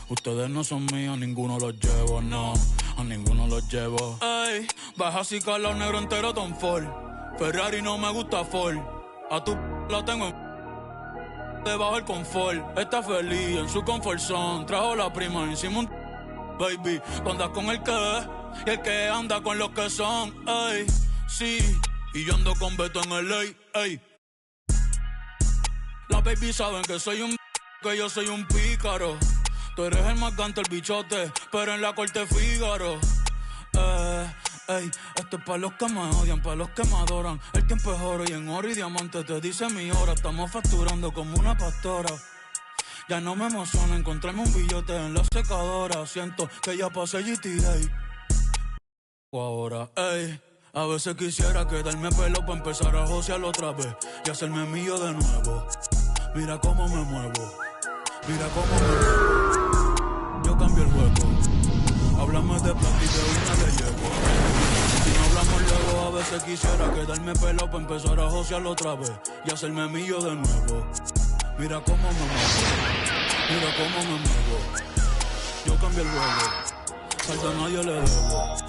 Ustedes no son míos, ninguno los llevo, no. A ninguno los llevo. Ey, baja así Carlos negro entero Tom Ford. Ferrari no me gusta Ford. A tu la tengo debajo el confort. Está feliz en su confort zone. Trajo la prima encima un baby. Tú andas con el que es y el que anda con los que son. Ey, sí. Y yo ando con Beto en el ley. Ey. Las baby saben que que yo soy un pícaro. Tú eres el más gante, el bichote, pero en la corte Fígaro. Ey, esto es pa' los que me odian, pa' los que me adoran. El tiempo es oro y en oro y diamante te dice mi hora. Estamos facturando como una pastora. Ya no me emociona encontrarme un billete en la secadora. Siento que ya pasé GTA. O ahora, ey, a veces quisiera quedarme pelo pa' empezar a josear otra vez y hacerme mío de nuevo. Mira cómo me muevo, mira cómo me muevo. Yo cambio el juego. Háblame de plata y de una le llevo. Si no hablamos luego, a veces quisiera quedarme pelo para empezar a josear otra vez y hacerme mío de nuevo. Mira cómo me muevo, mira cómo me muevo. Yo cambio el juego, falta a nadie le debo.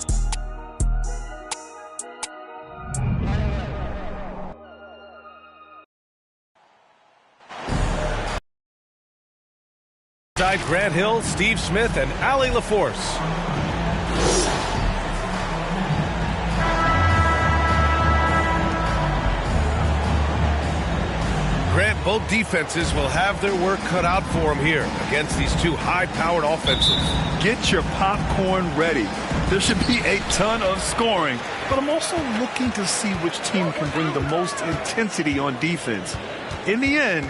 Grant Hill, Steve Smith, and Allie LaForce. Grant, both defenses will have their work cut out for them here against these two high-powered offenses. Get your popcorn ready. There should be a ton of scoring, but I'm also looking to see which team can bring the most intensity on defense. In the end,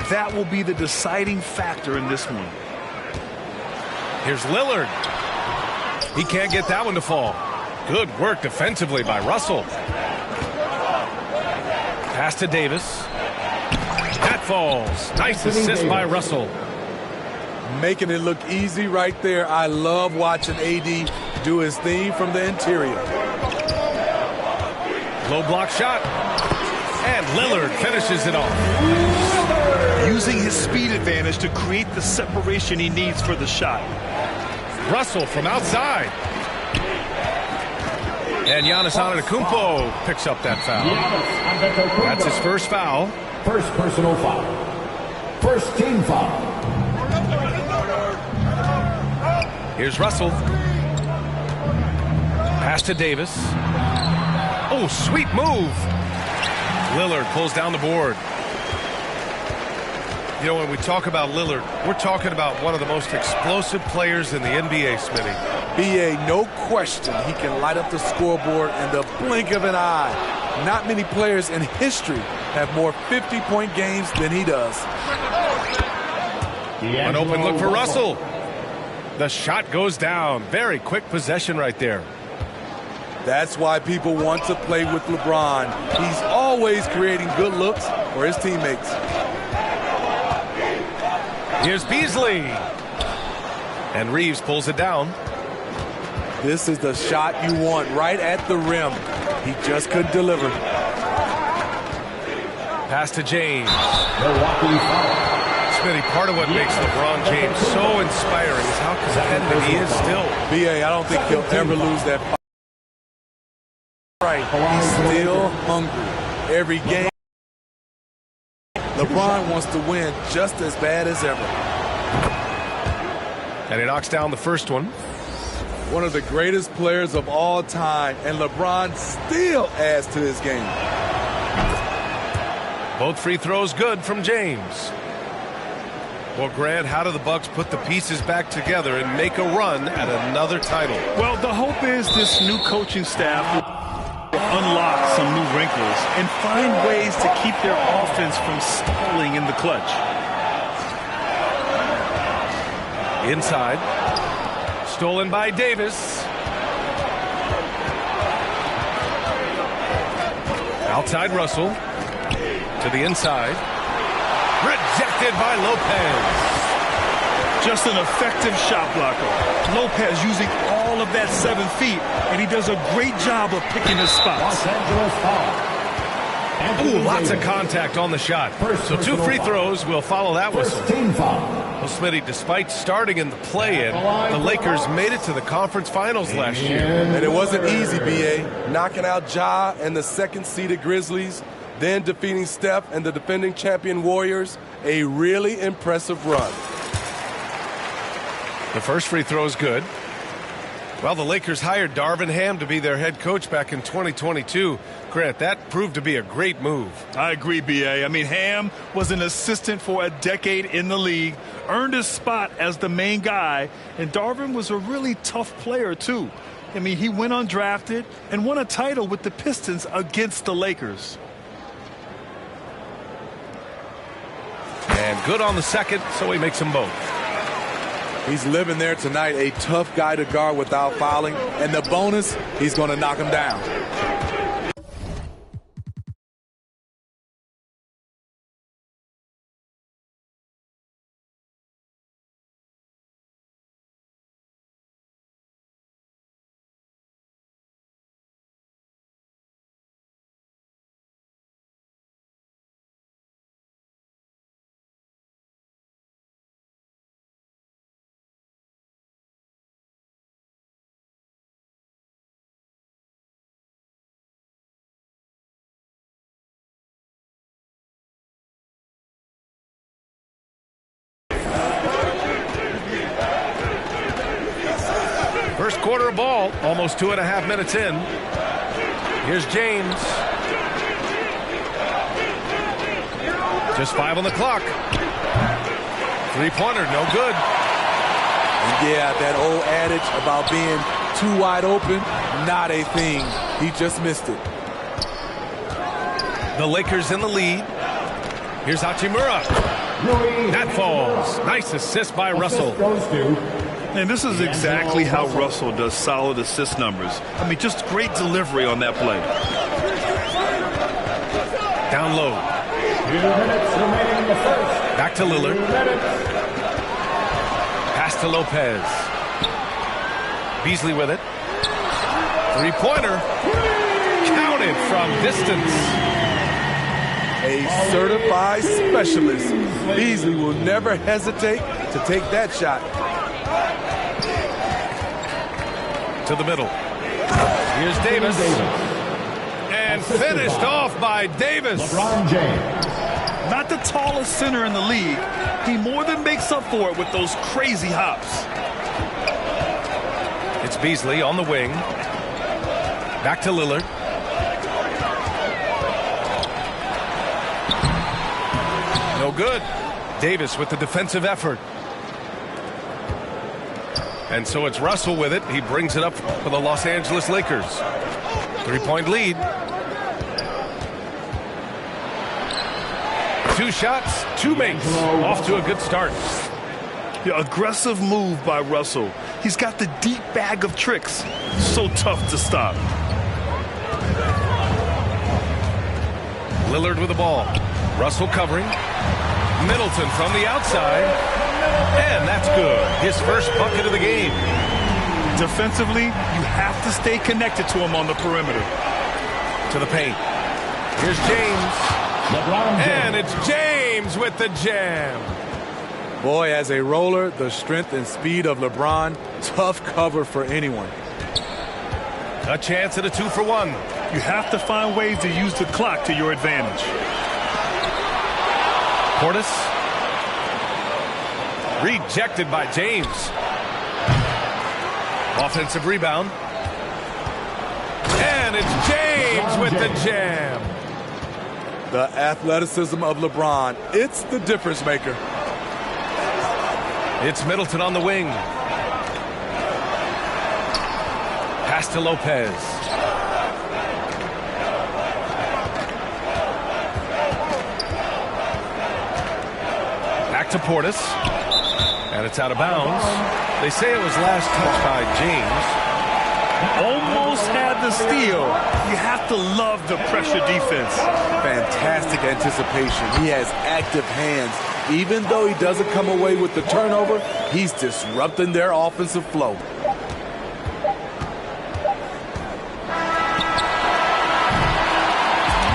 that will be the deciding factor in this one. Here's Lillard. He can't get that one to fall. Good work defensively by Russell. Pass to Davis. That falls. Nice assist by Russell. Making it look easy right there. I love watching AD do his thing from the interior. Low block shot. And Lillard finishes it off. Using his speed advantage to create the separation he needs for the shot. Russell from outside. And Giannis Antetokounmpo picks up that foul. That's his first foul. First personal foul. First team foul. Here's Russell. Pass to Davis. Oh, sweet move. Lillard pulls down the board. You know, when we talk about Lillard, we're talking about one of the most explosive players in the NBA, Smitty. BA, no question, he can light up the scoreboard in the blink of an eye. Not many players in history have more 50-point games than he does. An open look for Russell. The shot goes down. Very quick possession right there. That's why people want to play with LeBron. He's always creating good looks for his teammates. Here's Beasley. And Reeves pulls it down. This is the shot you want right at the rim. He just couldn't deliver. Pass to James. Milwaukee foul. Smitty, part of what makes LeBron James so inspiring is how competitive he is still. BA, I don't think he'll ever lose that fight. Right, he's still hungry. Every game, LeBron wants to win just as bad as ever. And he knocks down the first one. One of the greatest players of all time, and LeBron still adds to his game. Both free throws good from James. Well, Grant, how do the Bucks put the pieces back together and make a run at another title? Well, the hope is this new coaching staff will unlock some new wrinkles and find ways to keep their offense from stalling in the clutch. Inside. Stolen by Davis. Outside Russell. To the inside. Rejected by Lopez. Just an effective shot blocker. Lopez using all of that 7 feet, and he does a great job of picking his spots. Los Angeles foul. Ooh, lots of contact on the shot. So 2 free throws will follow that whistle. Well, Smitty, despite starting in the play-in, the Lakers made it to the conference finals last year. And it wasn't easy, B.A. Knocking out Ja and the second-seeded Grizzlies, then defeating Steph and the defending champion Warriors. A really impressive run. The first free throw is good. Well, the Lakers hired Darvin Ham to be their head coach back in 2022. Grant, that proved to be a great move. I agree, B.A. I mean, Ham was an assistant for a decade in the league, earned his spot as the main guy, and Darvin was a really tough player, too. I mean, he went undrafted and won a title with the Pistons against the Lakers. And good on the second, so he makes them both. He's living there tonight, a tough guy to guard without fouling. And the bonus, he's going to knock him down. First quarter of ball, almost 2.5 minutes in. Here's James. Just 5 on the clock. Three-pointer, no good. And yeah, that old adage about being too wide open, not a thing. He just missed it. The Lakers in the lead. Here's Hachimura. That falls. Nice assist by Russell. And this is exactly how Russell does solid assist numbers. I mean, just great delivery on that play. Down low. 2 minutes remaining in the first. Back to Lillard. Pass to Lopez. Beasley with it. Three-pointer. Counted from distance. A certified specialist. Beasley will never hesitate to take that shot. To the middle. Here's Davis. And finished off by Davis. LeBron James. Not the tallest center in the league. He more than makes up for it with those crazy hops. It's Beasley on the wing. Back to Lillard. No good. Davis with the defensive effort. And so it's Russell with it. He brings it up for the Los Angeles Lakers. 3-point lead. 2 shots, 2 makes. Off to a good start. Yeah, aggressive move by Russell. He's got the deep bag of tricks. So tough to stop. Lillard with the ball. Russell covering. Middleton from the outside. And that's good. His first bucket of the game. Defensively, you have to stay connected to him on the perimeter. To the paint. Here's James. And it's James with the jam. Boy, as a roller, the strength and speed of LeBron, tough cover for anyone. A chance at a 2-for-1. You have to find ways to use the clock to your advantage. Portis. Rejected by James. Offensive rebound. And it's James with the jam. The athleticism of LeBron, it's the difference maker. It's Middleton on the wing. Pass to Lopez. Back to Portis. And it's out of bounds. They say it was last touched by James. Almost had the steal. You have to love the pressure defense. Fantastic anticipation. He has active hands. Even though he doesn't come away with the turnover, he's disrupting their offensive flow.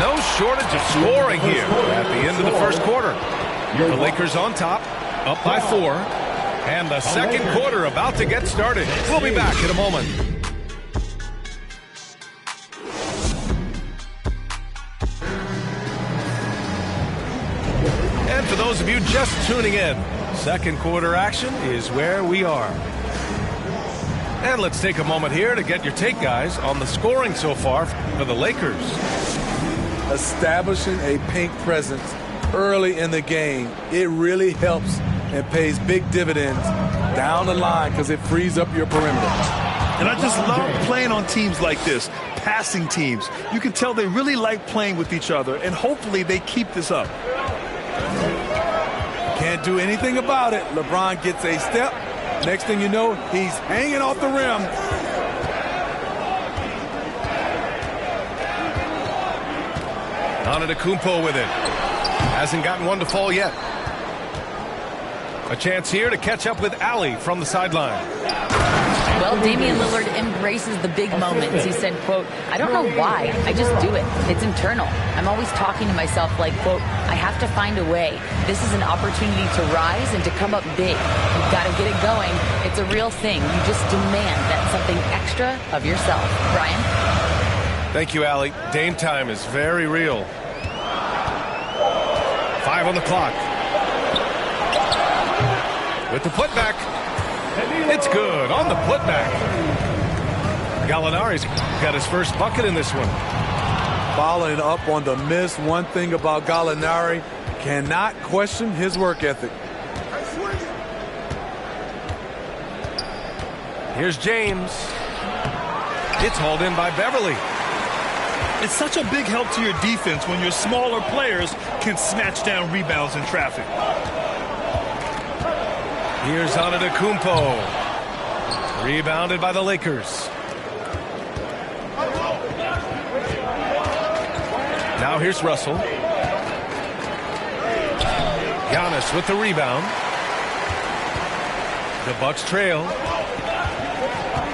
No shortage of scoring here at the end of the first quarter. The Lakers on top, up by 4. And the second quarter about to get started. We'll be back in a moment. And for those of you just tuning in, second quarter action is where we are. And let's take a moment here to get your take, guys, on the scoring so far for the Lakers. Establishing a paint presence early in the game, it really helps and pays big dividends down the line because it frees up your perimeter. And I just love playing on teams like this, passing teams. You can tell they really like playing with each other, and hopefully they keep this up. Can't do anything about it. LeBron gets a step. Next thing you know, he's hanging off the rim. Antetokounmpo with it. Hasn't gotten one to fall yet. A chance here to catch up with Allie from the sideline. Well, Damian Lillard embraces the big moments. He said, quote, "I don't know why. I just do it. It's internal. I'm always talking to myself like, quote, I have to find a way. This is an opportunity to rise and to come up big. You've got to get it going. It's a real thing. You just demand that something extra of yourself." Brian? Thank you, Allie. Dame time is very real. 5 on the clock. With the putback. It's good on the putback. Gallinari's got his first bucket in this one. Following up on the miss, one thing about Gallinari, cannot question his work ethic. Here's James. It's hauled in by Beverly. It's such a big help to your defense when your smaller players can snatch down rebounds in traffic. Here's Antetokounmpo. Rebounded by the Lakers. Now here's Russell. Giannis with the rebound. The Bucks trail.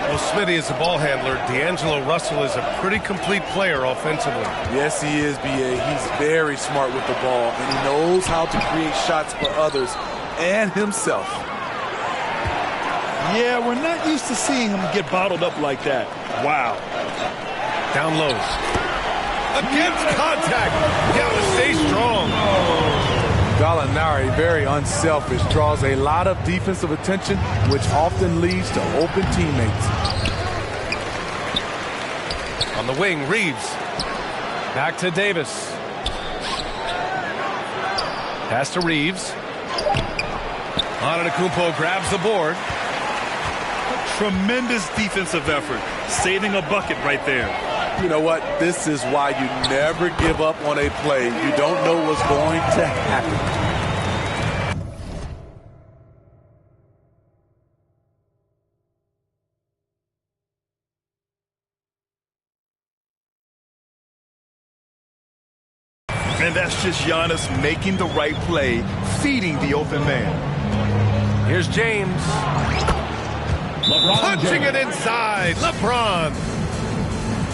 Well, Smitty is the ball handler. D'Angelo Russell is a pretty complete player offensively. Yes, he is, B.A. He's very smart with the ball, and he knows how to create shots for others and himself. Yeah, we're not used to seeing him get bottled up like that. Wow. Down low. Against contact. Gotta stay strong. Gallinari, very unselfish, draws a lot of defensive attention, which often leads to open teammates. On the wing, Reeves. Back to Davis. Pass to Reeves. Antetokounmpo grabs the board. Tremendous defensive effort, saving a bucket right there. You know what? This is why you never give up on a play. You don't know what's going to happen. And that's just Giannis making the right play, feeding the open man. Here's James. Punching it inside. LeBron.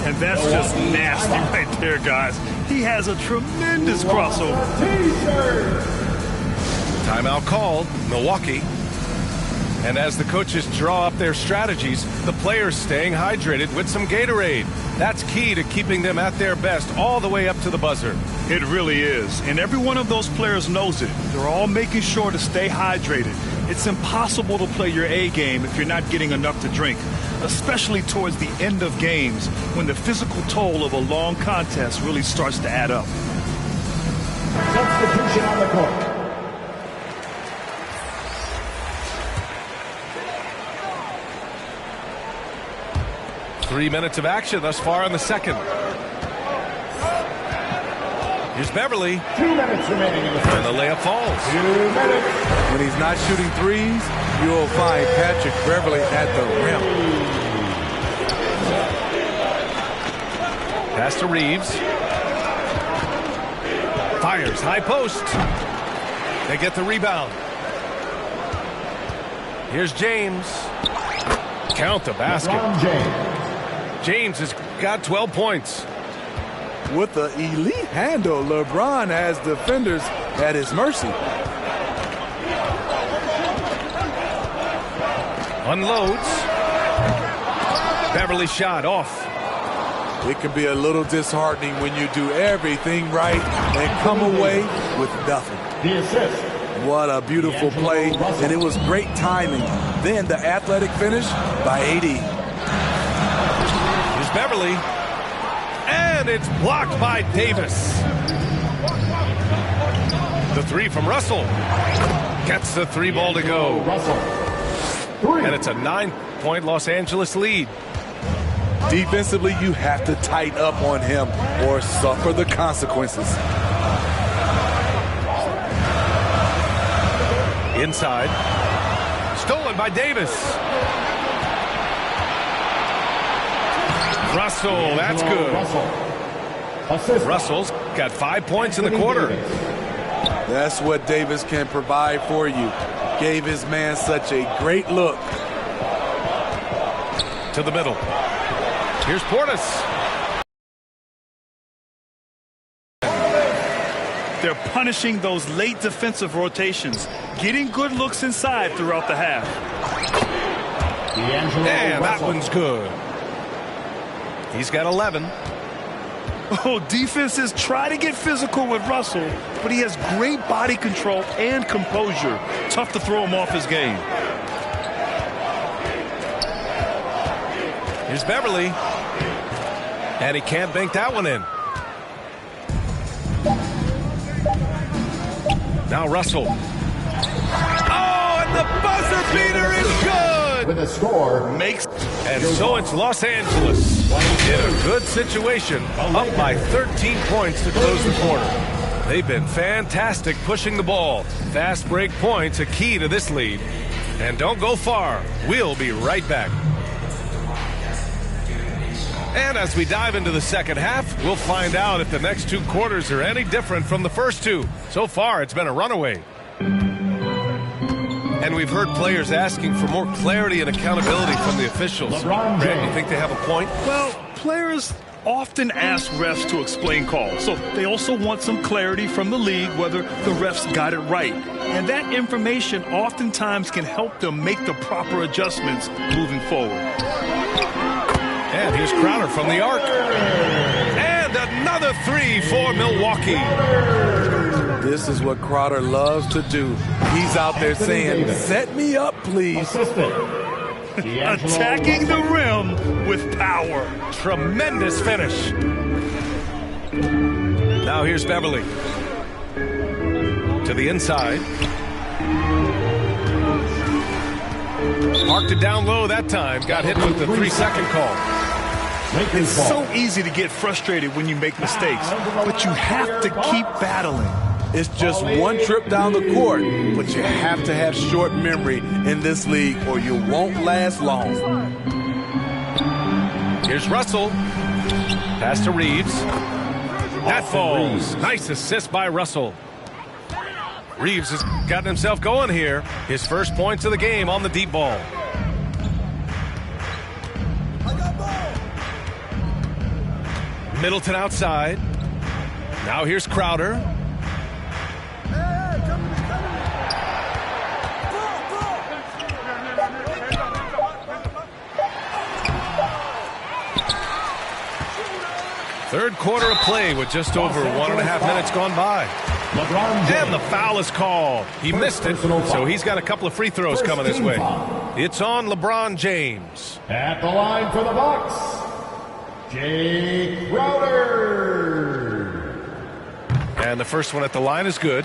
And that's just nasty right there, guys. He has a tremendous crossover. Timeout called, Milwaukee. And as the coaches draw up their strategies, the players staying hydrated with some Gatorade. That's key to keeping them at their best all the way up to the buzzer. It really is. And every one of those players knows it. They're all making sure to stay hydrated. It's impossible to play your A game if you're not getting enough to drink, especially towards the end of games when the physical toll of a long contest really starts to add up. Substitution on the court. Three minutes of action thus far in the second. Here's Beverly. 2 minutes remaining in the first. And the layup falls. 2 minutes. When he's not shooting threes, you'll find Patrick Beverly at the rim. Pass to Reeves. Fires, high post. They get the rebound. Here's James. Count the basket. LeBron James. James has got 12 points. With the elite handle, LeBron has defenders at his mercy. Unloads. Beverly shot off. It can be a little disheartening when you do everything right and come away with nothing. The assist. What a beautiful play, and it was great timing. Then the athletic finish by AD. Here's Beverly. And it's blocked by Davis. The three from Russell. Gets the three ball to go. And it's a 9-point Los Angeles lead. Defensively, you have to tighten up on him or suffer the consequences. Inside. Stolen by Davis. Russell, that's good. Russell's got 5 points in the quarter. That's what Davis can provide for you. Gave his man such a great look. To the middle. Here's Portis. They're punishing those late defensive rotations, getting good looks inside throughout the half. And that one's good. He's got 11. Oh, defenses try to get physical with Russell, but he has great body control and composure. Tough to throw him off his game. Here's Beverly. And he can't bank that one in. Now Russell. Oh, and the buzzer beater is good! With a score. Makes. And so it's Los Angeles in a good situation, up by 13 points to close the quarter. They've been fantastic pushing the ball. Fast break points a key to this lead. And don't go far. We'll be right back. And as we dive into the second half, we'll find out if the next two quarters are any different from the first two. So far, it's been a runaway. And we've heard players asking for more clarity and accountability from the officials. Brad, you think they have a point? Well, players often ask refs to explain calls, so they also want some clarity from the league whether the refs got it right. And that information oftentimes can help them make the proper adjustments moving forward. And here's Crowder from the arc. And another three for Milwaukee. This is what Crowder loves to do. He's out there saying, set me up, please. Attacking the rim with power. Tremendous finish. Now here's Beverly. To the inside. Marked it down low that time. Got hit with the 3-second call. It's so easy to get frustrated when you make mistakes, but you have to keep battling. It's just one trip down the court, but you have to have short memory in this league or you won't last long. Here's Russell. Pass to Reeves. That falls. Nice assist by Russell. Reeves has gotten himself going here. His first points of the game on the deep ball. Middleton outside. Now here's Crowder. Third quarter of play with just over 1.5 minutes gone by. And the foul is called. He missed it, so he's got a couple of free throws coming his way. It's on LeBron James. At the line for the Bucks, Jay Crowder. And the first one at the line is good.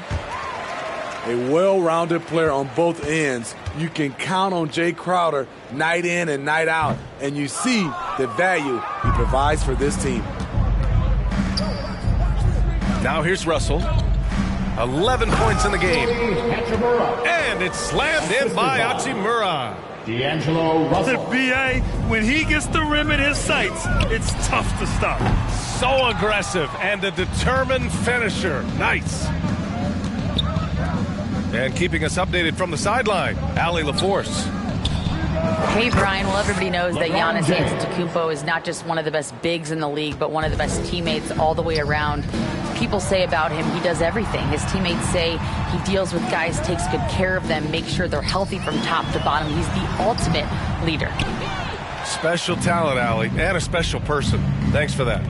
A well-rounded player on both ends. You can count on Jay Crowder night in and night out, and you see the value he provides for this team. Now here's Russell. 11 points in the game. And it's slammed in by Hachimura. D'Angelo Russell. B.A., when he gets the rim in his sights, it's tough to stop. So aggressive and a determined finisher. Nice. And keeping us updated from the sideline, Allie LaForce. Hey, Brian. Well, everybody knows that Giannis Antetokounmpo is not just one of the best bigs in the league, but one of the best teammates all the way around. People say about him, he does everything. His teammates say he deals with guys, takes good care of them, makes sure they're healthy from top to bottom. He's the ultimate leader. Special talent, Allie, and a special person. Thanks for that.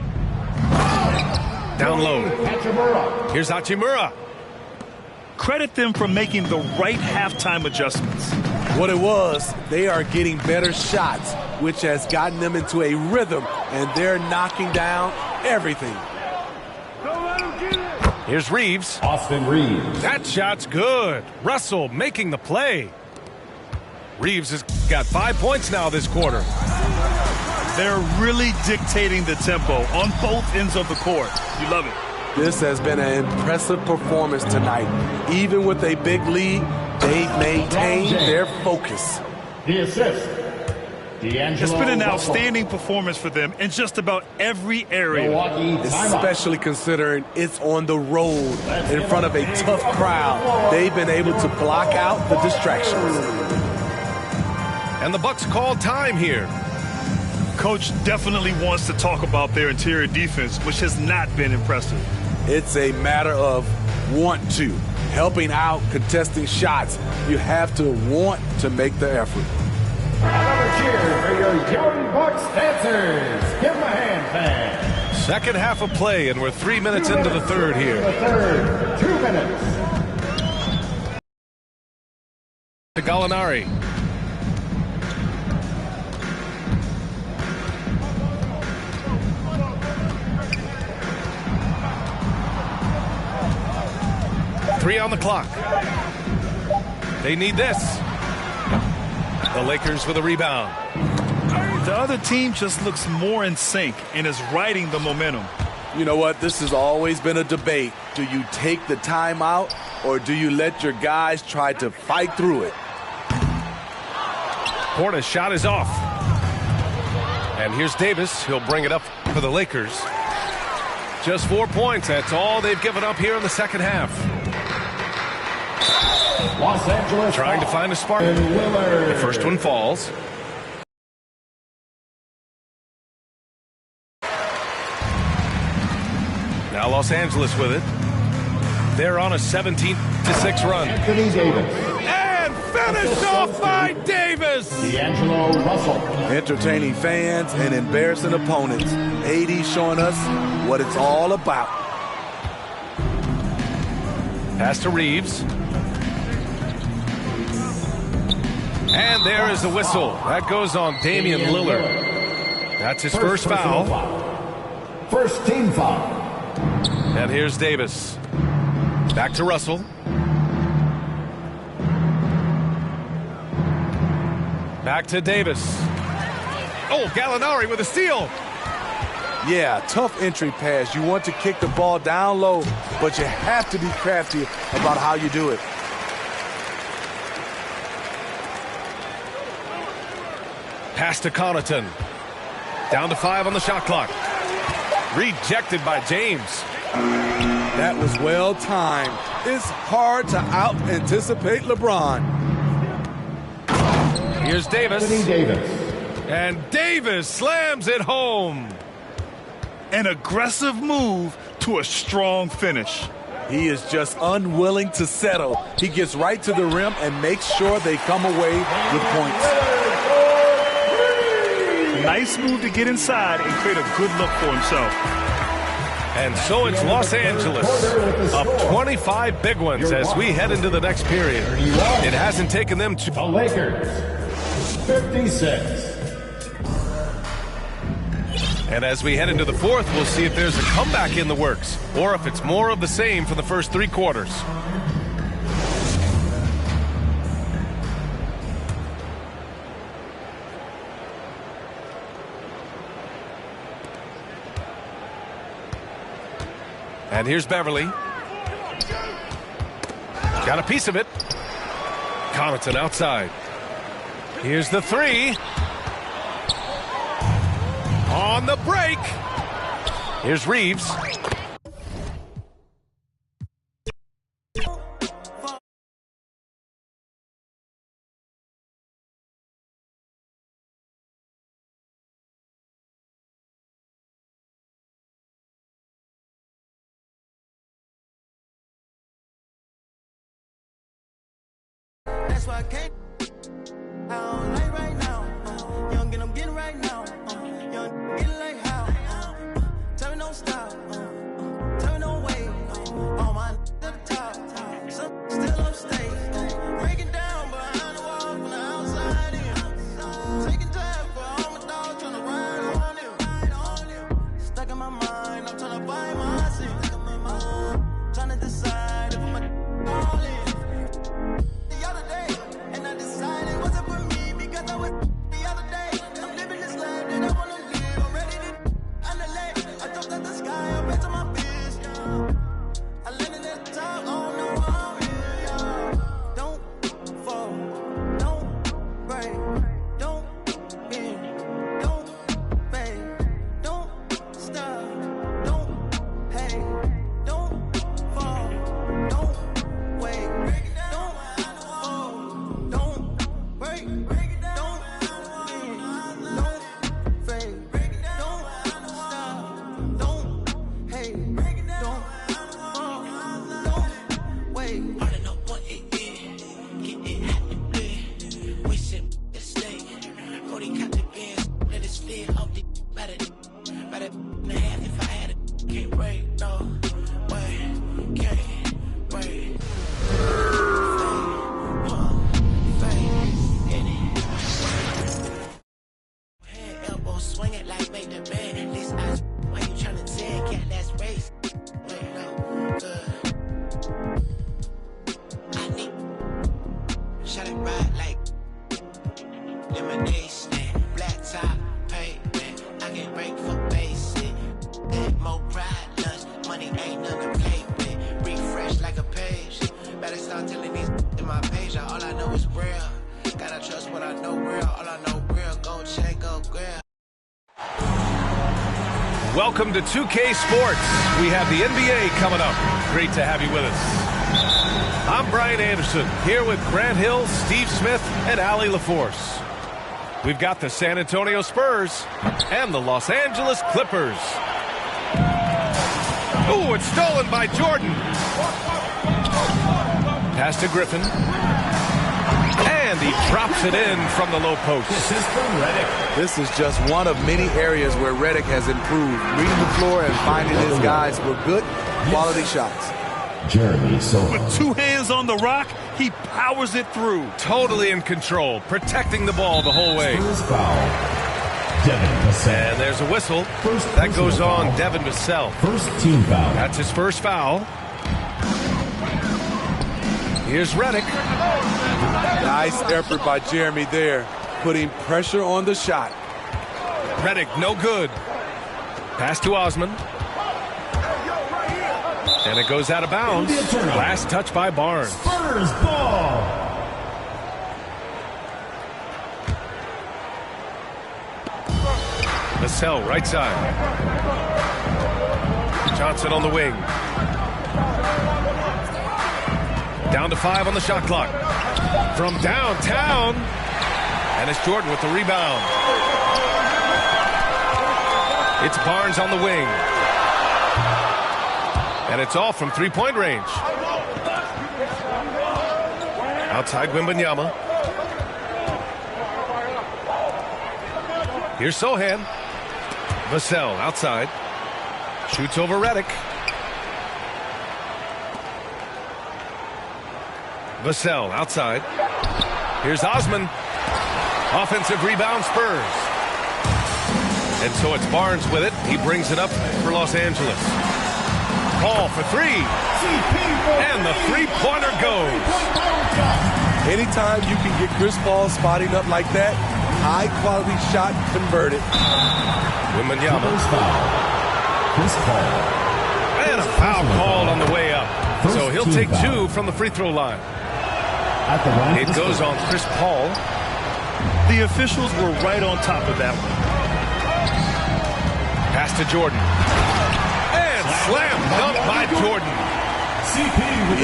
Down low. Here's Hachimura. Credit them for making the right halftime adjustments. What it was, they are getting better shots, which has gotten them into a rhythm, and they're knocking down everything. Here's Reeves. Austin Reeves. That shot's good. Russell making the play. Reeves has got 5 points now this quarter. They're really dictating the tempo on both ends of the court. You love it. This has been an impressive performance tonight. Even with a big lead, they've maintained their focus. The assist. It's been an outstanding performance for them in just about every area. Especially considering it's on the road in front of a tough crowd. They've been able to block out the distractions. And the Bucks called time here. Coach definitely wants to talk about their interior defense, which has not been impressive. It's a matter of want to. Helping out, contesting shots. You have to want to make the effort. Another cheer for your Young Bucks dancers. Give them a hand, fans. Second half of play, and we're 3 minutes into the third here. The third, 2 minutes. To Gallinari. Three on the clock. They need this. The Lakers with a rebound. The other team just looks more in sync and is riding the momentum. You know what? This has always been a debate. Do you take the timeout or do you let your guys try to fight through it? Porter's shot is off. And here's Davis. He'll bring it up for the Lakers. Just 4 points. That's all they've given up here in the second half. Los Angeles Trying to find a spark. The first one falls. Now Los Angeles with it. They're on a 17-6 run. Anthony Davis. And finished off by Davis. D'Angelo Russell. Entertaining fans and embarrassing opponents. AD showing us what it's all about. Pass to Reeves. And there is the whistle. That goes on Damian Lillard. That's his first foul. First team foul. And here's Davis. Back to Russell. Back to Davis. Oh, Gallinari with a steal. Yeah, tough entry pass. You want to kick the ball down low, but you have to be crafty about how you do it. Pass to Connaughton. Down to 5 on the shot clock. Rejected by James. That was well timed. It's hard to out-anticipate LeBron. Here's Davis. Anthony Davis. And Davis slams it home. An aggressive move to a strong finish. He is just unwilling to settle. He gets right to the rim and makes sure they come away with points. Nice move to get inside and create a good look for himself. And so it's Los Angeles up 25 big ones as we head into the next period. It hasn't taken them to... The Lakers, 56. And as we head into the fourth, we'll see if there's a comeback in the works or if it's more of the same for the first 3 quarters. And here's Beverly. Got a piece of it. Connaughton outside. Here's the 3. On the break. Here's Reeves. That's why I can't. I don't like right now. Young and I'm getting right now. Young getting like how. Tell me no stop. Tell me no way. All my to the top. Some still upstate. Breaking down behind the wall from the outside in. Taking time for all my dogs trying to ride on him. Stuck in my mind. I'm trying to find my seat. Trying to decide if I'm a all in. The other day, and I decided it wasn't for me because I was the other day. I'm living this life that I want to live. I'm ready to underlay. I jumped out the sky up into my fist. I landed at the top. Oh no, I'm here. Don't fall. Don't break. Don't bend. Don't fade. Don't stop. Don't hate. Don't fall. Don't wait. Don't fall. Don't break. Don't bend. Don't fade. Don't stop. Don't hate. Don't fall. Don't wait. Already know what it is. Get it hot and big. We sit and stay. Brody got the bins. Let it stay off the better and a half if I had it. Can't break, no way. Can't break. Fade in it. Hand elbow swing it like make the band. These eyes, why you tryna tag? Cat, that's race. Wait, no, good. I need shot it right like lemonade stand, black top pavement. I can break for basic. More pride, lunch, money ain't nothing to play with. Refresh like a page. Better start telling these in my page. All I know is real. Gotta trust what I know real. All I know real. Go check, go grill. Welcome to 2K Sports. We have the NBA coming up. Great to have you with us. I'm Brian Anderson, here with Grant Hill, Steve Smith, and Allie LaForce. We've got the San Antonio Spurs and the Los Angeles Clippers. Ooh, it's stolen by Jordan. Pass to Griffin. And he drops it in from the low post. This is just one of many areas where Redick has improved, reading the floor and finding his guys for good quality shots. Jeremy Silva. With two hands on the rock, he powers it through. Totally in control, protecting the ball the whole way. First foul. Devin Vassell. And there's a whistle. First That goes personal on foul. Devin Vassell. First team foul. That's his first foul. Here's Redick. Nice effort by Jeremy there, putting pressure on the shot. Redick, no good. Pass to Osman. And it goes out of bounds. Last touch by Barnes. Spurs ball. Vassell, right side. Johnson on the wing. Down to 5 on the shot clock. From downtown. And it's Jordan with the rebound. It's Barnes on the wing. And it's all from three-point range. Outside Wembanyama. Here's Sohan. Vassell outside. Shoots over Redick. Vassell outside. Here's Osman. Offensive rebound Spurs. And so it's Barnes with it. He brings it up for Los Angeles. Paul for three. And the three-pointer goes. Anytime you can get Chris Paul spotting up like that, high-quality shot converted. Wembanyama. First foul. Chris Paul. And a foul called on the way up. So he'll take foul. 2 from the free throw line. At the line. It goes on Chris Paul. The officials were right on top of that one. Pass to Jordan. And slam dunk by Jordan.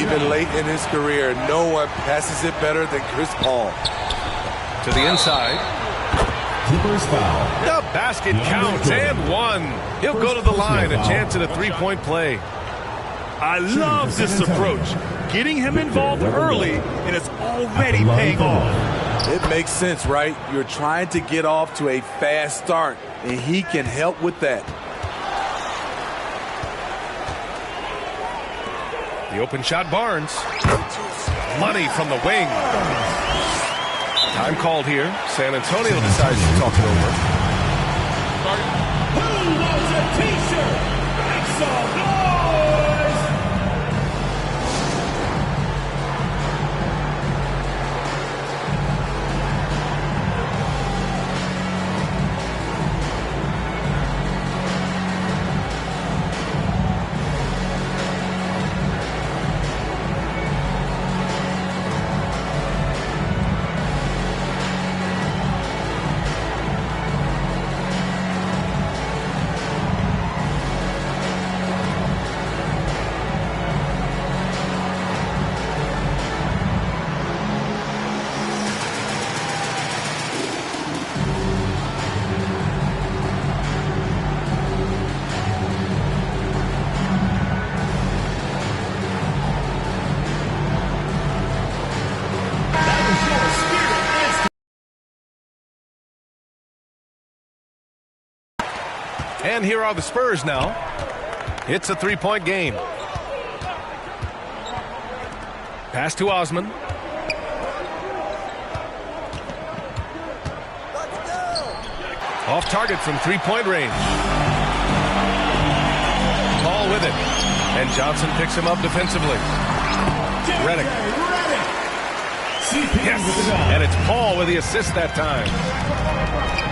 Even late in his career, no one passes it better than Chris Paul. To the inside. Clippers foul. The basket counts and 1. He'll go to the line, a chance at a three-point play. I love this approach. getting him involved early, and it's already paying off. It makes sense, right? You're trying to get off to a fast start, and he can help with that. The open shot, Barnes. Money from the wing. Time called here. San Antonio decides to talk it over. Who wants a t-shirt? Make some noise! And here are the Spurs now. It's a three-point game. Pass to Osman. Off target from three-point range. Paul with it. And Johnson picks him up defensively. Redick. Yes. And it's Paul with the assist that time.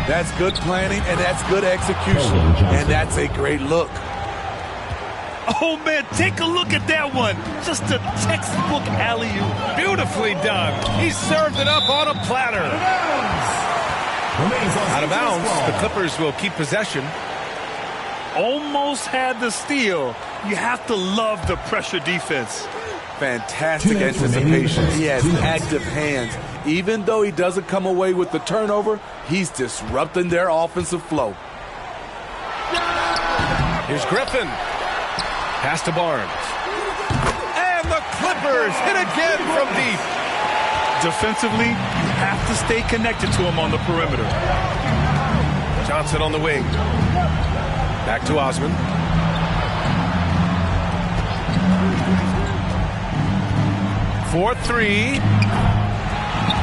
That's good planning, and that's good execution, and that's a great look. Oh, man, take a look at that one. Just a textbook alley-oop. Beautifully done. He served it up on a platter. Out of bounds, the Clippers will keep possession. Almost had the steal. You have to love the pressure defense. Fantastic anticipation. He has active hands. Even though he doesn't come away with the turnover, he's disrupting their offensive flow. Here's Griffin. Pass to Barnes. And the Clippers hit again from deep. Defensively, you have to stay connected to him on the perimeter. Johnson on the wing. Back to Osman. For three.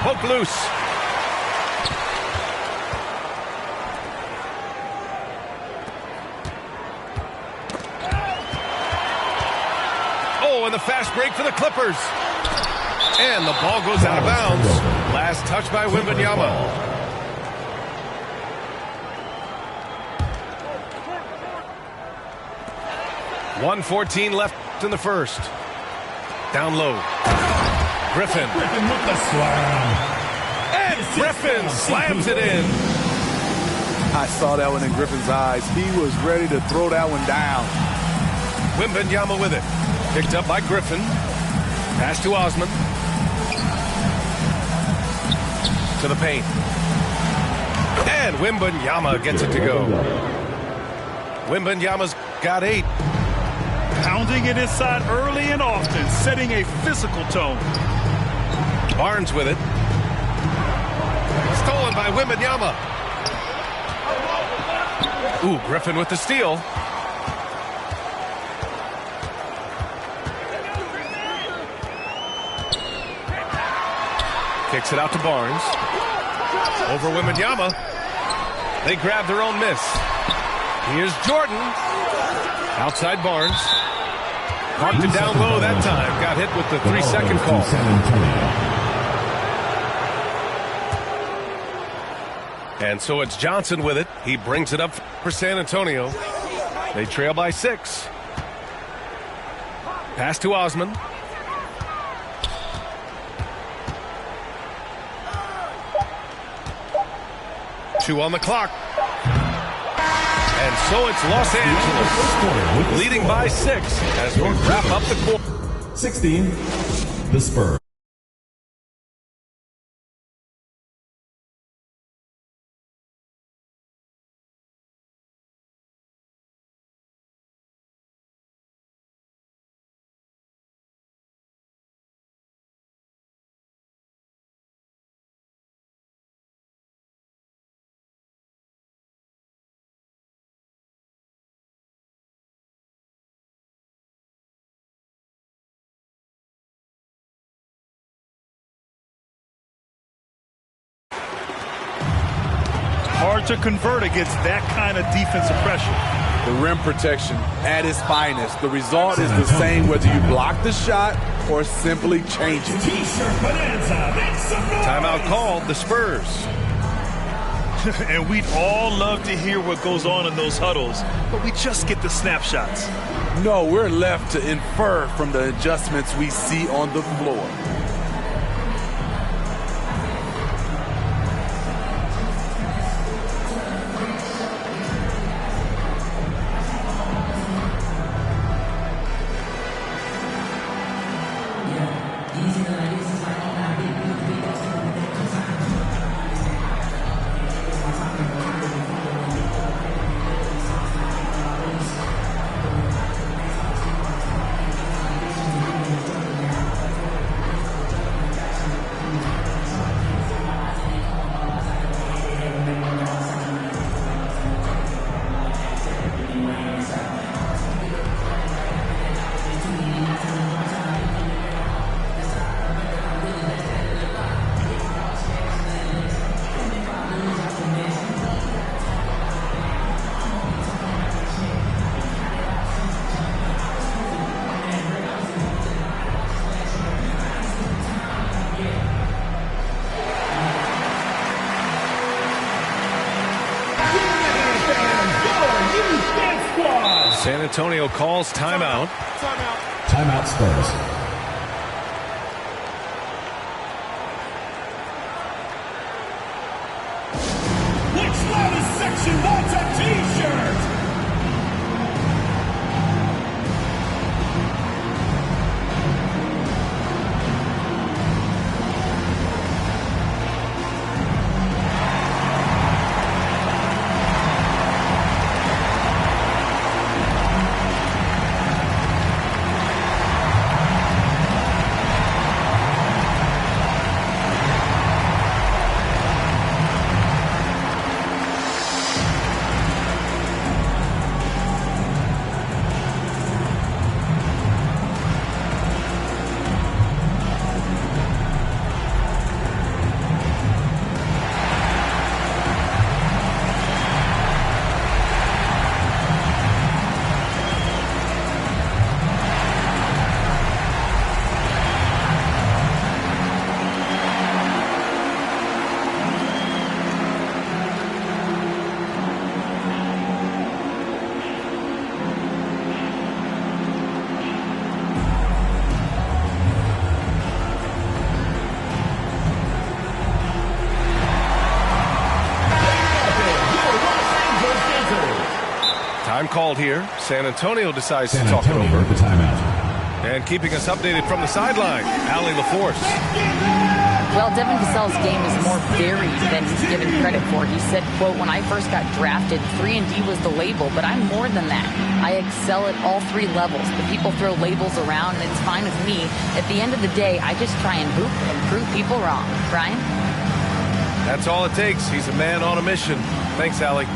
Hook loose. Oh, and the fast break for the Clippers. And the ball goes out of bounds. Last touch by Wembanyama. .114 left in the first. Down low. Griffin. With the slam. And Griffin slams it in. I saw that one in Griffin's eyes. He was ready to throw that one down. Wembanyama with it. Picked up by Griffin. Pass to Osman. To the paint. And Wembanyama gets it to go. Wembanyama's got 8. Pounding it inside early and often, setting a physical tone. Barnes with it. Stolen by Wembanyama. Ooh, Griffin with the steal. Kicks it out to Barnes. Over Wembanyama. They grab their own miss. Here's Jordan. Outside Barnes. Parked it down low that time. Got hit with the 3-second call. And so it's Johnson with it. He brings it up for San Antonio. They trail by 6. Pass to Osman. Two on the clock. And so it's Los Angeles leading by 6 as we wrap up the quarter. 16, the Spurs. hard to convert against that kind of defensive pressure. The rim protection at its finest. The result is the same whether you block the shot or simply change it. Timeout called, the Spurs. And we'd all love to hear what goes on in those huddles, but we just get the snapshots. No, we're left to infer from the adjustments we see on the floor. San Antonio calls timeout. Timeout Spurs. Which loudest section wants a t-shirt? Time called here. San Antonio decides to talk it over. The timeout. And keeping us updated from the sideline, Allie LaForce. Well, Devin Vassell's game is more varied than he's given credit for. He said, quote, when I first got drafted, 3-and-D was the label, but I'm more than that. I excel at all three levels. The people throw labels around, and it's fine with me. At the end of the day, I just try and hoop and prove people wrong. Brian? That's all it takes. He's a man on a mission. Thanks, Allie.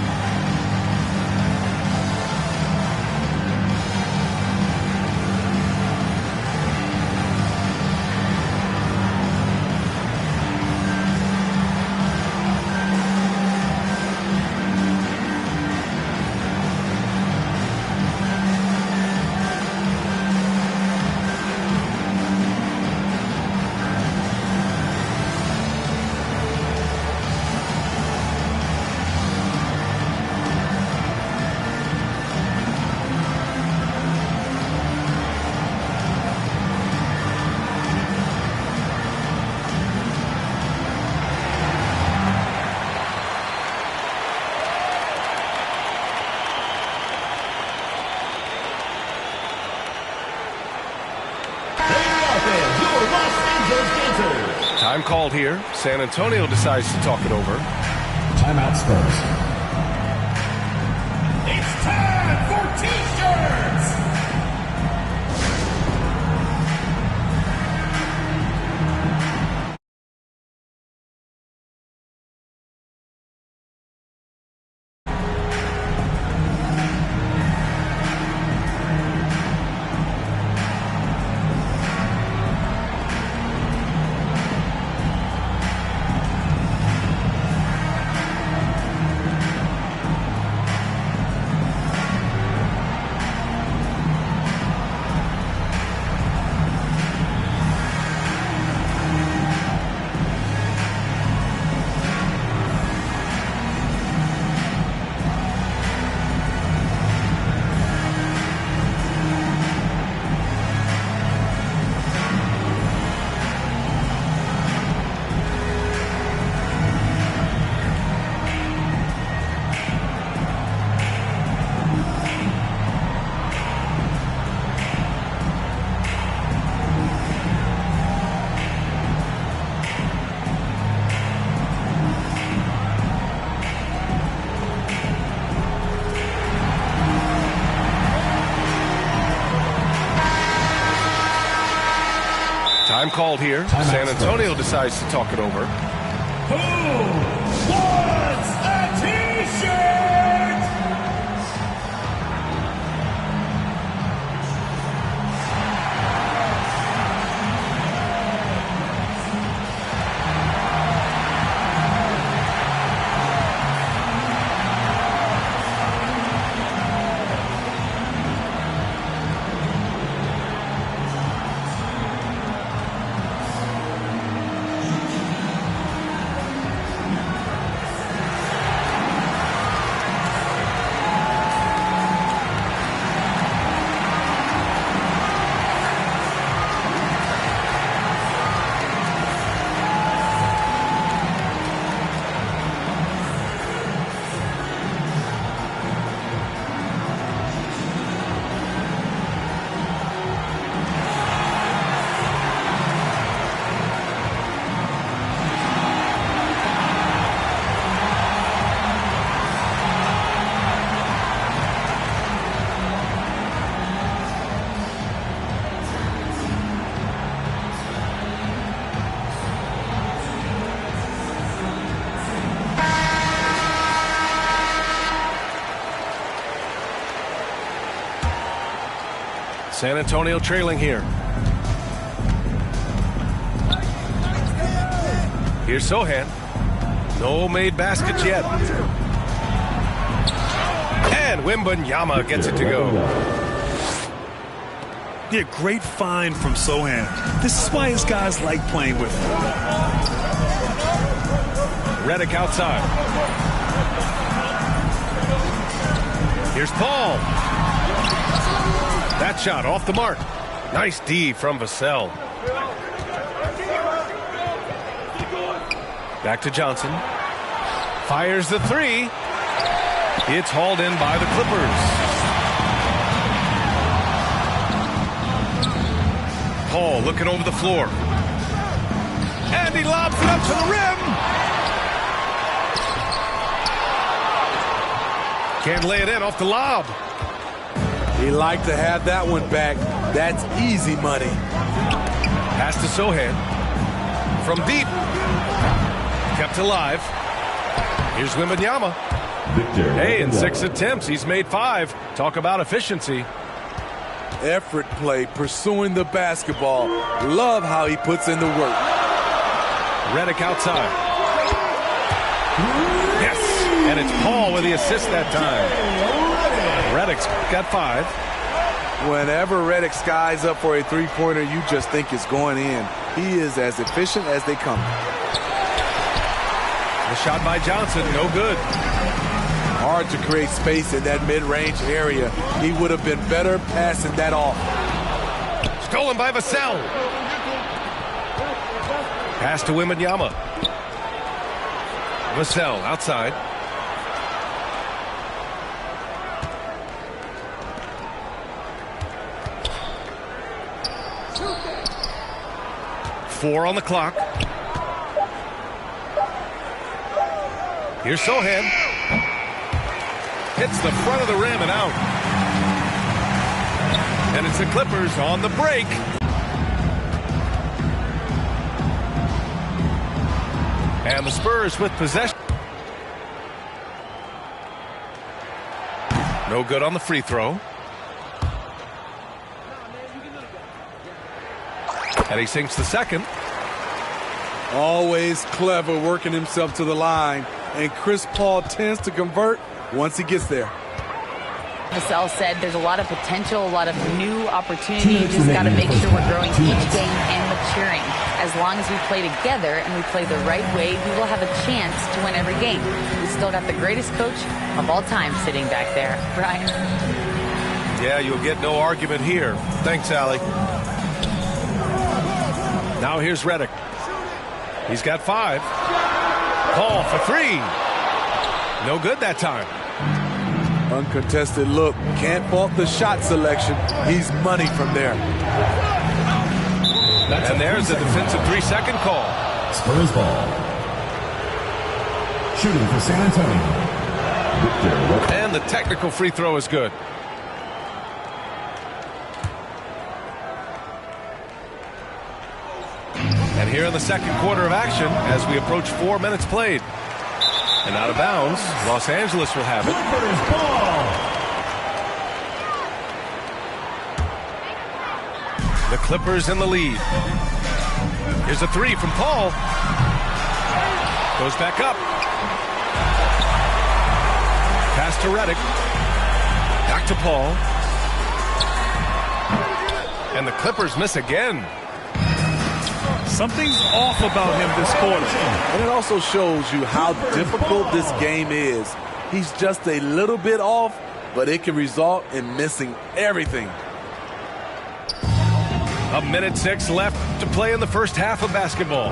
Time called here. San Antonio decides to talk it over. Timeout Spurs. It's time for t-shirts! called here. San Antonio decides to talk it over. Who wants a t-shirt? San Antonio trailing here. Here's Sohan. No made baskets yet. And Wembanyama gets it to go. Yeah, great find from Sohan. This is why his guys like playing with him. Redick outside. Here's Paul. That shot off the mark. Nice D from Vassell. Back to Johnson. Fires the three. It's hauled in by the Clippers. Paul looking over the floor. And he lobs it up to the rim. Can't lay it in off the lob. He liked to have that one back. That's easy money. Pass to Sohan. From deep. Kept alive. Here's Wembanyama. Hey, in 6 attempts, he's made 5. Talk about efficiency. Effort play, pursuing the basketball. Love how he puts in the work. Redick outside. Yes, and it's Paul with the assist that time. Redick's got 5. Whenever Redick skies up for a three-pointer, you just think it's going in. He is as efficient as they come. The shot by Johnson, no good. Hard to create space in that mid-range area. He would have been better passing that off. Stolen by Vassell. Pass to Wembanyama. Vassell outside. Four on the clock. Here's Sohan. Hits the front of the rim and out. And it's the Clippers on the break. And the Spurs with possession. No good on the free throw. And he sinks the second. Always clever, working himself to the line. And Chris Paul tends to convert once he gets there. Vassell said there's a lot of potential, a lot of new opportunity. You just got to make sure we're growing each game and maturing. As long as we play together and we play the right way, we will have a chance to win every game. We still got the greatest coach of all time sitting back there. Brian? Yeah, you'll get no argument here. Thanks, Allie. Now here's Redick. He's got 5. Paul for 3. No good that time. Uncontested look. Can't fault the shot selection. He's money from there. And there's the defensive 3-second call. Spurs ball. Shooting for San Antonio. And the technical free throw is good. here in the second quarter of action as we approach 4 minutes played. And out of bounds, Los Angeles will have it. The Clippers in the lead. Here's a three from Paul. Goes back up. Pass to Redick. Back to Paul. And the Clippers miss again. Something's off about him this quarter. And it also shows you how difficult this game is. He's just a little bit off, but it can result in missing everything. 1:06 left to play in the first half of basketball.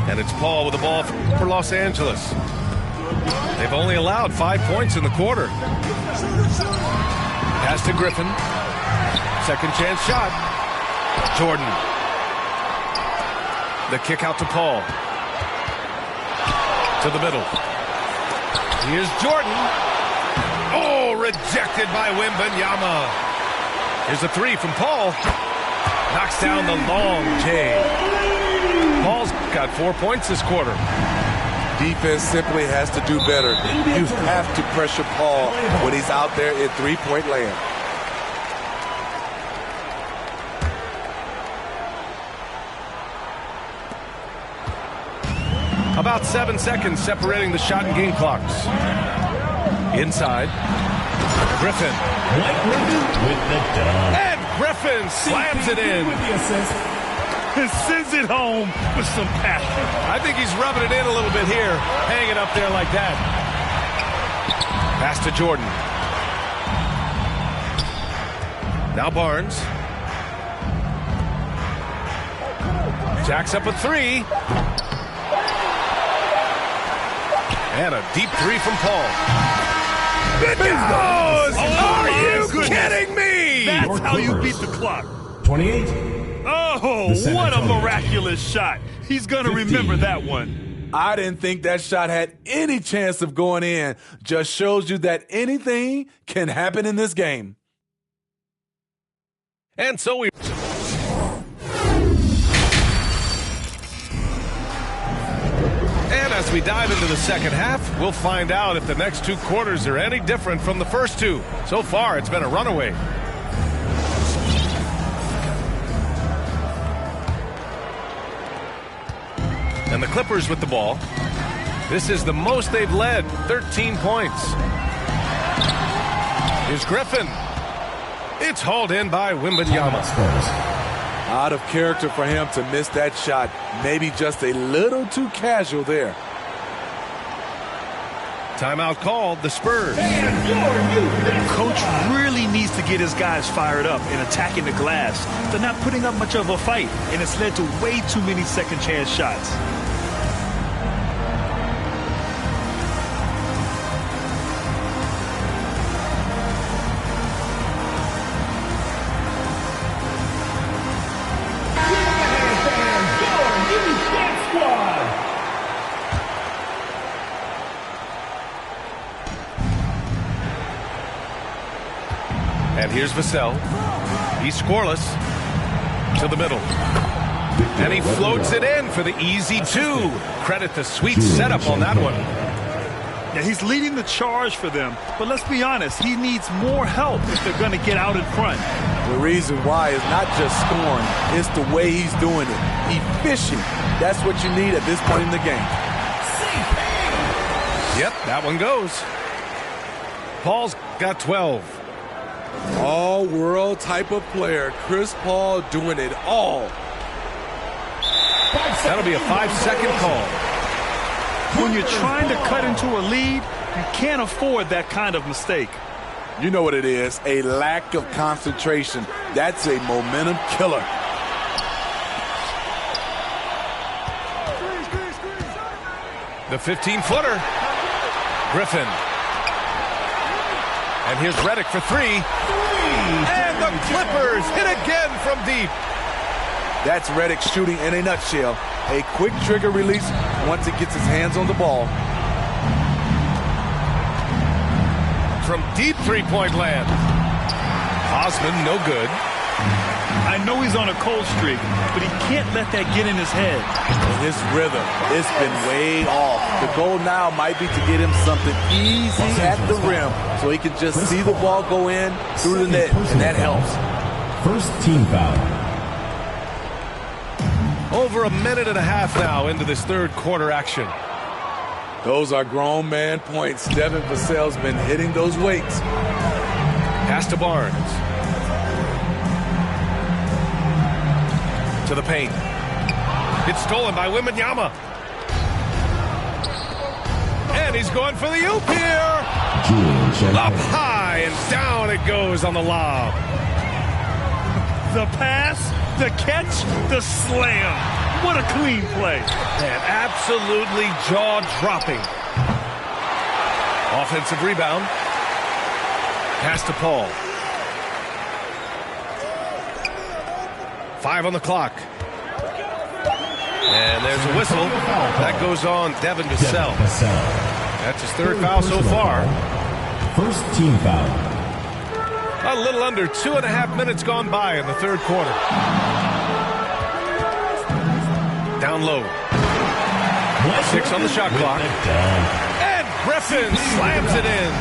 And it's Paul with the ball for Los Angeles. They've only allowed 5 points in the quarter. Pass to Griffin. Second chance shot. Jordan. The kick out to Paul. To the middle. Here's Jordan. Oh, rejected by Wembanyama. Here's a three from Paul. Knocks down the long J. Paul's got 4 points this quarter. Defense simply has to do better. You have to pressure Paul when he's out there in three-point land. About 7 seconds separating the shot and game clocks. Inside. Griffin. And Griffin slams it in. And sends it home with some passion. I think he's rubbing it in a little bit here. Hanging up there like that. Pass to Jordan. Now Barnes. Jacks up a three. And a deep three from Paul. It goes! Are you kidding me? That's how you beat the clock. 28. Oh, what a miraculous shot. He's going to remember that one. I didn't think that shot had any chance of going in. Just shows you that anything can happen in this game. And so we... And as we dive into the second half, we'll find out if the next 2 quarters are any different from the first 2. So far, it's been a runaway. And the Clippers with the ball. This is the most they've led, 13 points. Here's Griffin. It's hauled in by Wembanyama. Out of character for him to miss that shot. Maybe just a little too casual there. Timeout called, the Spurs. Coach really needs to get his guys fired up and attacking the glass. They're not putting up much of a fight, and it's led to way too many second chance shots. And here's Vassell. He's scoreless. To the middle. And he floats it in for the easy 2. Credit the sweet setup on that one. Yeah, he's leading the charge for them. But let's be honest, he needs more help if they're going to get out in front. The reason why is not just scoring. It's the way he's doing it. Efficient. That's what you need at this point in the game. Yep, that one goes. Paul's got 12. All-world type of player. Chris Paul doing it all. That'll be a 5-second call. When you're trying to cut into a lead, you can't afford that kind of mistake. You know what it is, a lack of concentration. That's a momentum killer. The 15-footer. Griffin. And here's Redick for 3. And the Clippers hit again from deep. That's Redick shooting in a nutshell. A quick trigger release once he gets his hands on the ball. from deep three-point land. Osman, no good. I know he's on a cold streak, but he can't let that get in his head. And his rhythm, it's been way off. The goal now might be to get him something easy at the rim so he can just see the ball go in through the net, and that helps. First team foul. Over a minute and a half now into this third quarter action. Those are grown man points. Devin Vassell's been hitting those weights. Pass to Barnes. To the paint. It's stolen by Wembanyama. And he's going for the oop here. Up high and down it goes on the lob. The pass, the catch, the slam. What a clean play. And absolutely jaw-dropping. Offensive rebound. Pass to Paul. 5 on the clock. And there's a whistle. That goes on Devin Vassell. That's his third foul so far. First team foul. A little under 2.5 minutes gone by in the third quarter. Down low. 6 on the shot clock. And Griffin slams it in.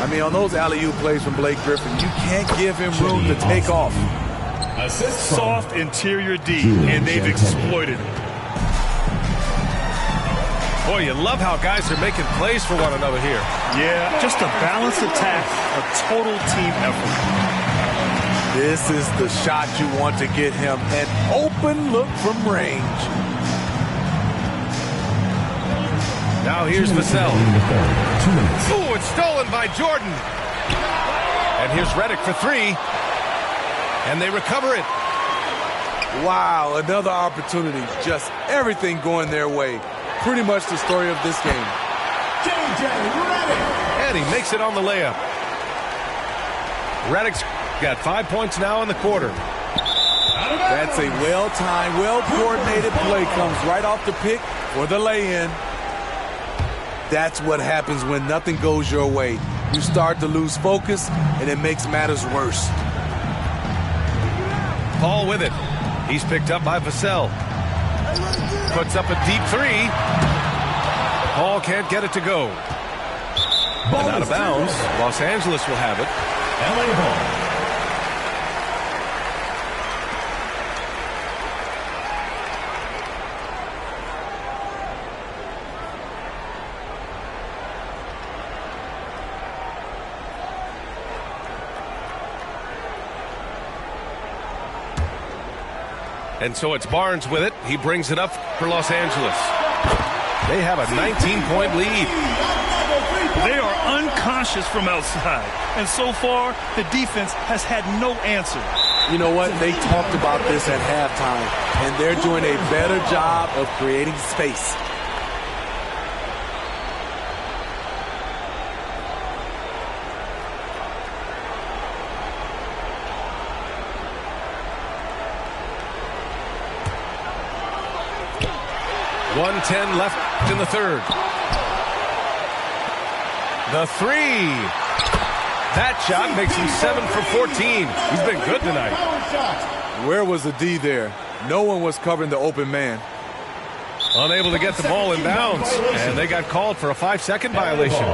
I mean, on those alley-oop plays from Blake Griffin, you can't give him room to take off. Soft interior D, and they've exploited it. Boy, you love how guys are making plays for one another here. Yeah, just a balanced attack, a total team effort. This is the shot you want to get him. An open look from range. Now here's Vassell. 2 minutes. Ooh, it's stolen by Jordan. And here's Reddick for 3. And they recover it. Wow, another opportunity. Just everything going their way. Pretty much the story of this game. And he makes it on the layup. Reddick's got 5 points now in the quarter. That's a well-timed, well-coordinated play. Comes right off the pick for the lay-in. That's what happens when nothing goes your way. You start to lose focus, and it makes matters worse. Paul with it. He's picked up by Vassell. Puts up a deep 3. Paul can't get it to go. And out of bounds. Los Angeles will have it. LA ball. And so it's Barnes with it. He brings it up for Los Angeles. They have a 19-point lead. They are unconscious from outside. And so far, the defense has had no answer. You know what? They talked about this at halftime, and they're doing a better job of creating space. .110 left in the third. The 3. That shot makes him 7 for 14. He's been good tonight. Where was the D there? No one was covering the open man. Unable to get the ball in bounds. And they got called for a 5-second violation.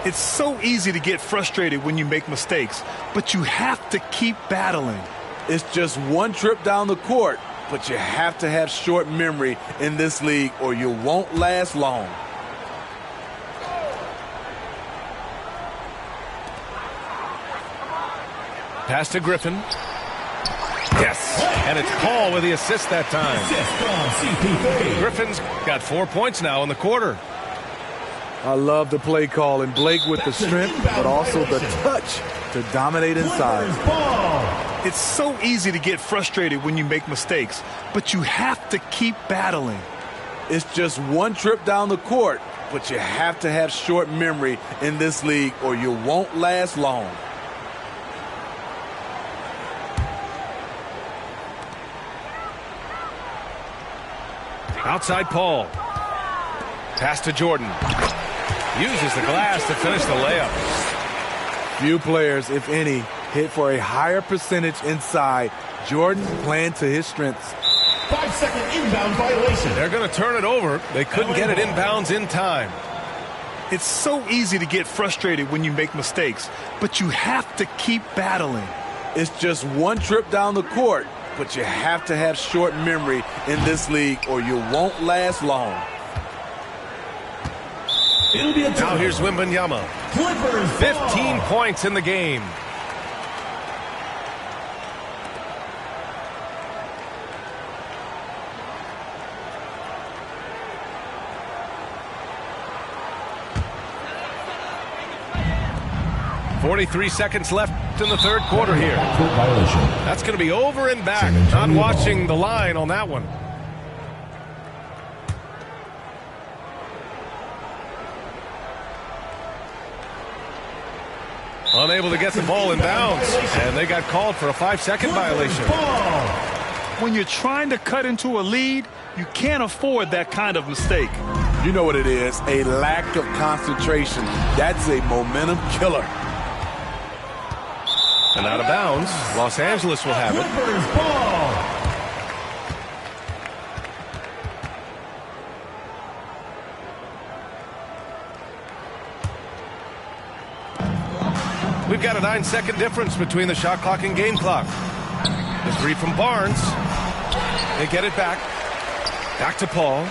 It's so easy to get frustrated when you make mistakes, but you have to keep battling. It's just one trip down the court, but you have to have short memory in this league or you won't last long. Pass to Griffin. Yes, and it's Paul with the assist that time. Griffin's got 4 points now in the quarter. I love the play call, and Blake with the strength, but also the touch to dominate inside. It's so easy to get frustrated when you make mistakes, but you have to keep battling. It's just one trip down the court, but you have to have short memory in this league or you won't last long. Outside Paul. Pass to Jordan. Uses the glass to finish the layup. Few players, if any, hit for a higher percentage inside. Jordan playing to his strengths. 5-second inbound violation. They're going to turn it over. They couldn't get it inbounds in time. It's so easy to get frustrated when you make mistakes, but you have to keep battling. It's just one trip down the court, but you have to have short memory in this league or you won't last long. It'll be a Now here's Wembanyama. Clippers 15 points in the game. .43 seconds left in the third quarter here. That's going to be over and back. Not watching the line on that one. Unable to get the ball in bounds, and they got called for a 5-second violation. When you're trying to cut into a lead, you can't afford that kind of mistake. You know what it is, a lack of concentration. That's a momentum killer. And out of bounds, Los Angeles will have it. Clippers ball. We've got a 9-second difference between the shot clock and game clock. The three from Barnes. They get it back. Back to Paul.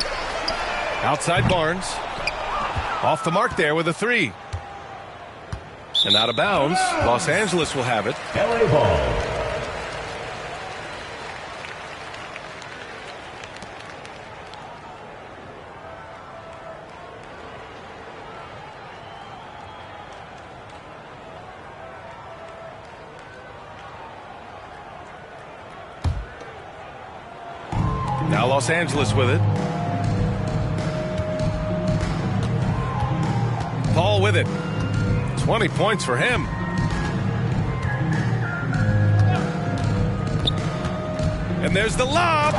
Outside Barnes. Off the mark there with a three. And out of bounds, Los Angeles will have it. LA ball. Now Los Angeles with it. Paul with it. 20 points for him. And there's the lob.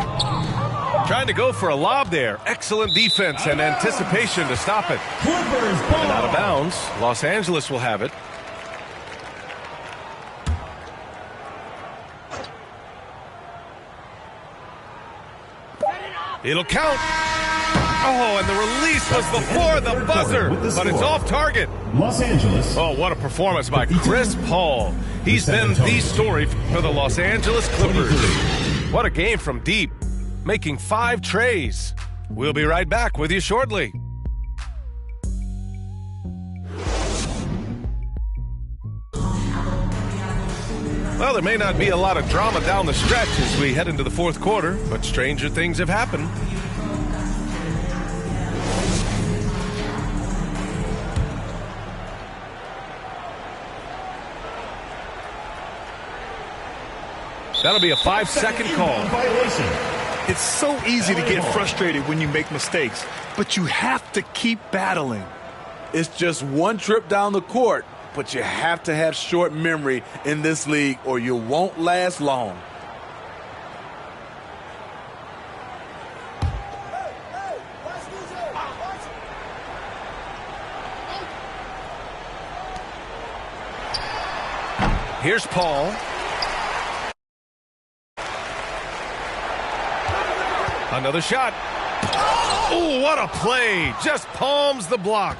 Trying to go for a lob there. Excellent defense and anticipation to stop it. Clippers ball. And out of bounds, Los Angeles will have it. It'll count. Oh, and the release was before the buzzer, but it's off target. Los Angeles. Oh, what a performance by Chris Paul. He's been the story for the Los Angeles Clippers. What a game from deep, making 5 trays. We'll be right back with you shortly. Well, there may not be a lot of drama down the stretch as we head into the fourth quarter, but stranger things have happened. That'll be a 5-second call. Violation. It's so easy to get frustrated when you make mistakes, but you have to keep battling. It's just one trip down the court, but you have to have short memory in this league or you won't last long. Here's Paul. Another shot. Oh, what a play. Just palms the block.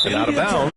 And out of bounds.